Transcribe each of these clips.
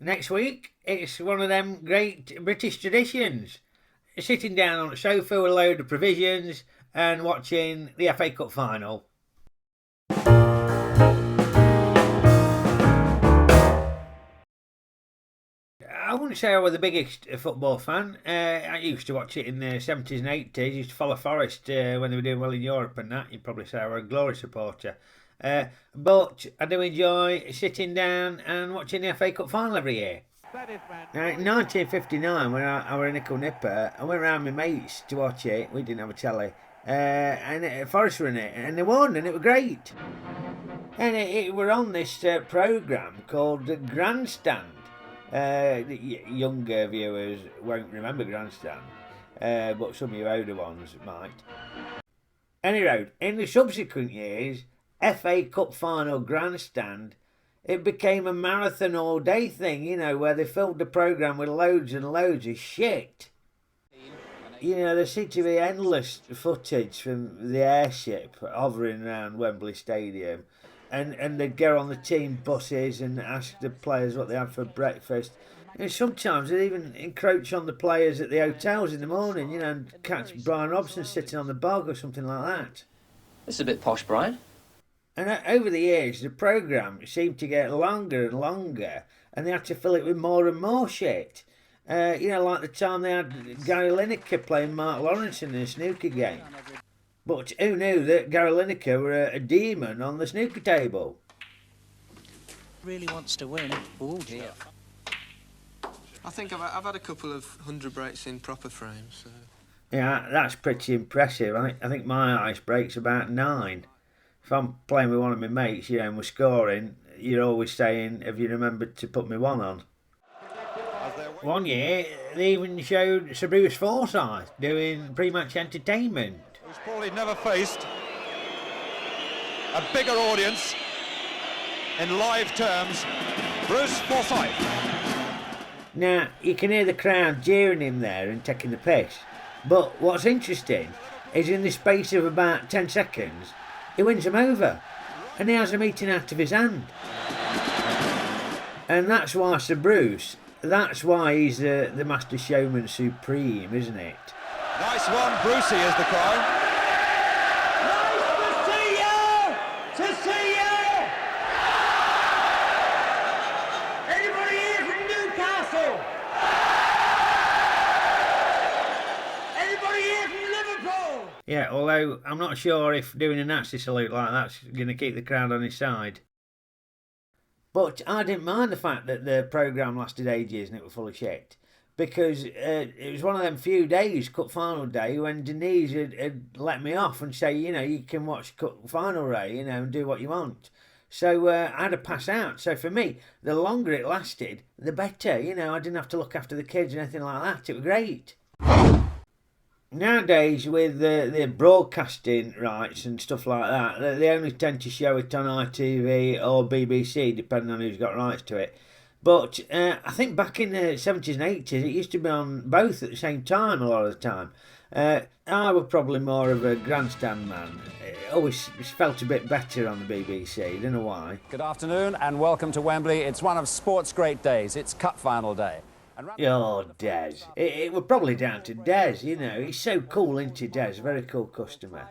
Next week, it's one of them great British traditions. Sitting down on a sofa with a load of provisions and watching the FA Cup final. I wouldn't say I was the biggest football fan. I used to watch it in the 70s and 80s. Used to follow Forest when they were doing well in Europe and that. You'd probably say I was a Glory supporter. But I do enjoy sitting down and watching the FA Cup final every year. Now, in 1959, when I was a nickel nipper, I went round with my mates to watch it. We didn't have a telly. And Forest were in it, and they won, and it was great. And it were on this programme called the Grandstand. Younger viewers won't remember Grandstand, but some of you older ones might. Anyway, in the subsequent years, FA Cup final Grandstand, it became a marathon all day thing, where they filled the programme with loads and loads of shit. There seemed to be endless footage from the airship hovering around Wembley Stadium. And they'd go on the team buses and ask the players what they had for breakfast. And sometimes they'd even encroach on the players at the hotels in the morning, and catch Brian Robson sitting on the bog or something like that. This is a bit posh, Brian. And over the years, the programme seemed to get longer and longer, and they had to fill it with more and more shit. Like the time they had Gary Lineker playing Mark Lawrence in a snooker game. But who knew that Gary Lineker were a demon on the snooker table? Really wants to win. Oh dear. I think I've had a couple of 100 breaks in proper frames. So. Yeah, that's pretty impressive. I think my ice break's about 9. If I'm playing with one of my mates, and we're scoring, you're always saying, have you remembered to put me one on? One year, they even showed Sir Bruce Forsyth doing pre-match entertainment. Who's probably never faced a bigger audience in live terms, Bruce Forsyth. Now, you can hear the crowd jeering him there and taking the piss. But what's interesting is in the space of about 10 seconds, he wins them over. And he has them eating out of his hand. And that's why Sir Bruce, that's why he's the master showman supreme, isn't it? Nice one, Brucey is the cry. Nice to see you! To see you! Anybody here from Newcastle? Anybody here from Liverpool? Yeah, although I'm not sure if doing a Nazi salute like that's going to keep the crowd on his side. But I didn't mind the fact that the programme lasted ages and it was full of shit. Because it was one of them few days, Cup Final Day, when Denise had let me off and say, you can watch Cup Final Day, and do what you want. So I had to pass out. So for me, the longer it lasted, the better. I didn't have to look after the kids or anything like that. It was great. Nowadays, with the broadcasting rights and stuff like that, they only tend to show it on ITV or BBC, depending on who's got rights to it. But I think back in the 70s and 80s, it used to be on both at the same time a lot of the time. I was probably more of a grandstand man. It always felt a bit better on the BBC, don't know why. Good afternoon and welcome to Wembley. It's one of sport's great days. It's Cup Final Day. Oh, Des. It was probably down to Des, He's so cool, isn't he, Des? A very cool customer.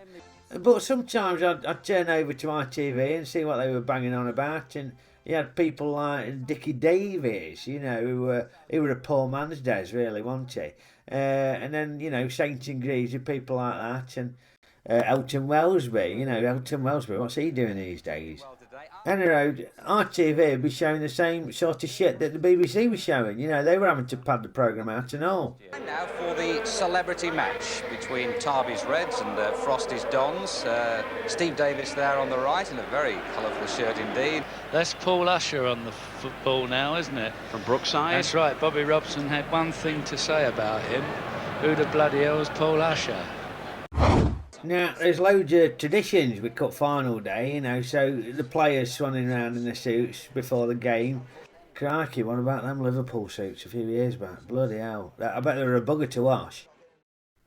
But sometimes I'd turn over to ITV and see what they were banging on about, and you had people like Dickie Davies, who were a poor man's Des, really, wasn't he? And then, Saint and Greasy, people like that, and Elton Wellesby, Elton Wellesby, what's he doing these days? Anyway, ITV would be showing the same sort of shit that the BBC was showing. They were having to pad the programme out and all. And now for the celebrity match between Tarby's Reds and Frosty's Dons. Steve Davis there on the right in a very colourful shirt indeed. That's Paul Usher on the football now, isn't it? From Brookside? That's right. Bobby Robson had one thing to say about him. Who the bloody hell's Paul Usher? Now, there's loads of traditions with Cup Final Day, so the players swanning around in their suits before the game. Crikey, what about them Liverpool suits a few years back? Bloody hell. I bet they were a bugger to wash.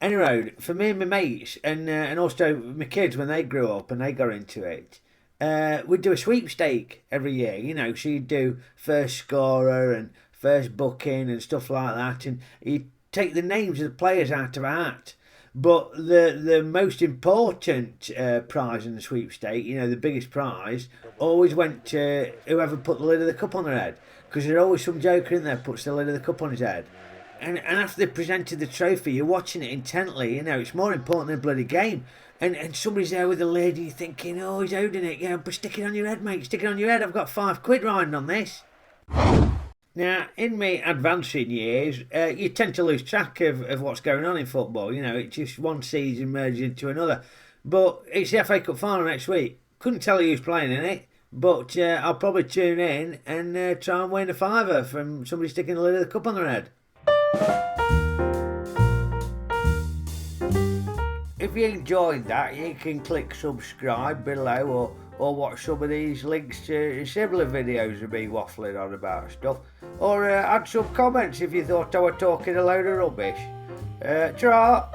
Anyway, for me and my mates, and also my kids when they grew up and they got into it, we'd do a sweepstake every year, so you'd do first scorer and first booking and stuff like that, and you take the names of the players out of a hat. But the most important prize in the sweepstake, you know, the biggest prize, always went to whoever put the lid of the cup on their head, because there's always some joker in there puts the lid of the cup on his head. And after they presented the trophy, you're watching it intently, you know, it's more important than a bloody game. And somebody's there with a lid, and you're thinking, oh, he's holding it, yeah, but stick it on your head, mate, stick it on your head, I've got £5 riding on this. Now, in my advancing years, you tend to lose track of what's going on in football, you know, it's just one season merges into another. But it's the FA Cup final next week, couldn't tell you who's playing in it, but I'll probably tune in and try and win a £5 from somebody sticking the lid of the cup on their head. If you enjoyed that, you can click subscribe below or watch some of these links to similar videos of me waffling on about stuff. Or add some comments if you thought I was talking a load of rubbish. Ta-ra!